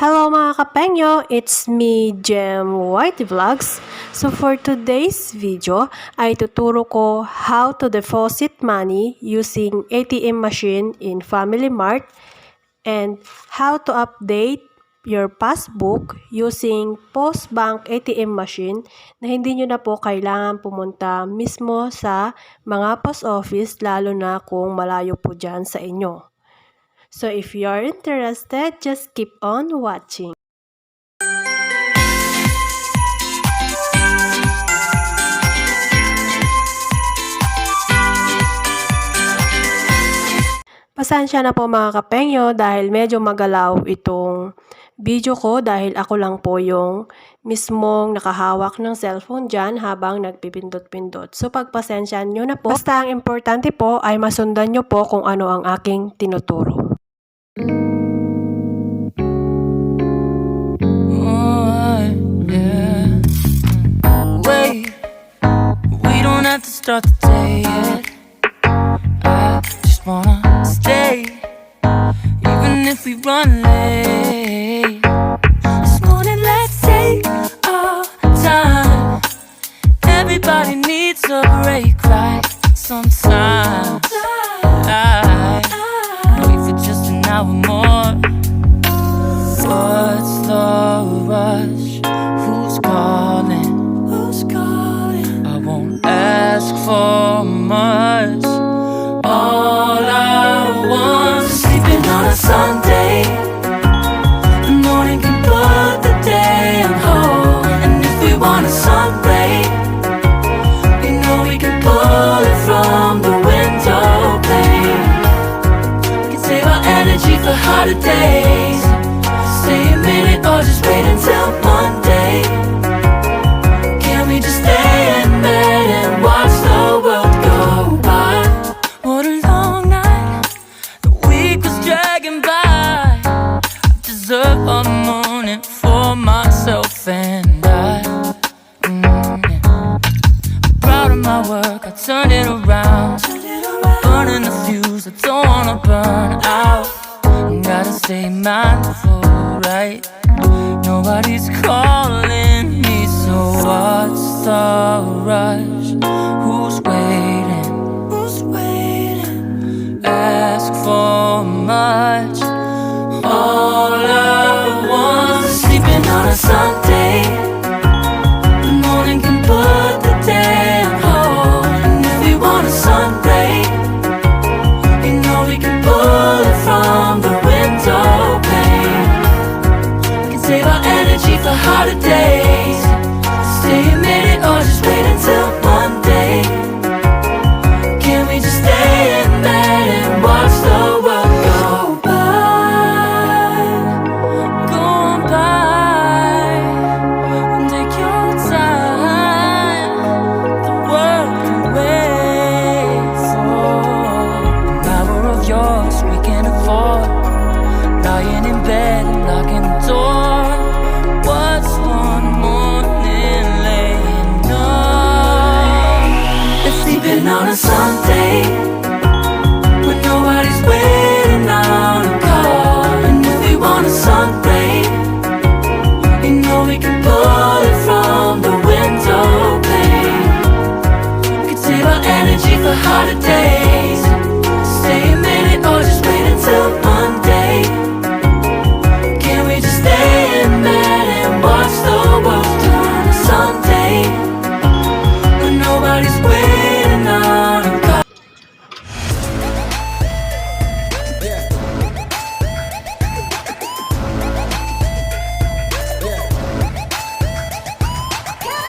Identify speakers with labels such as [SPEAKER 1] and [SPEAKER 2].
[SPEAKER 1] Hello mga kapengyo, it's me JemYT Vlogs. So for today's video ay tuturo ko how to deposit money using ATM machine in Family Mart and how to update your passbook using post bank ATM machine na hindi nyo na po kailangan pumunta mismo sa mga post office lalo na kung malayo po dyan sa inyo. So if you are interested, just keep on watching. Pasensya na po mga kapengyo dahil medyo magalaw itong video ko dahil ako lang po yung mismong nakahawak ng cellphone dyan habang nagpipindot-pindot. So pagpasensyahan nyo na po. Basta ang importante po ay masundan nyo po kung ano ang aking tinuturo.
[SPEAKER 2] To start the day yet. I just wanna stay, even if we run late. This morning let's take our time. Everybody needs a break, right? Sometimes I wait for just an hour more. What's the rush? Who's calling? Ask for much. All I want is sleeping on a Sunday. The morning can put the day on hold. And if we want a sun ray, you know we can pull it from the window pane. We can save our energy for harder days. Stay a minute or just wait until Monday. Can we just stay in bed and watch the world go by? What a long night, the week was dragging by. I deserve a morning for myself and I. I'm proud of my work, I turned it around. Burning the fuse, I don't wanna burn out. Gotta stay mindful, right? Nobody's calling me, so what's the rush? Who's waiting? Ask for much. All I want is sleeping on a Sunday. The morning can put the day on hold. And if we want a sun ray, you know we can pull it from the window pane. Save our energy for harder days.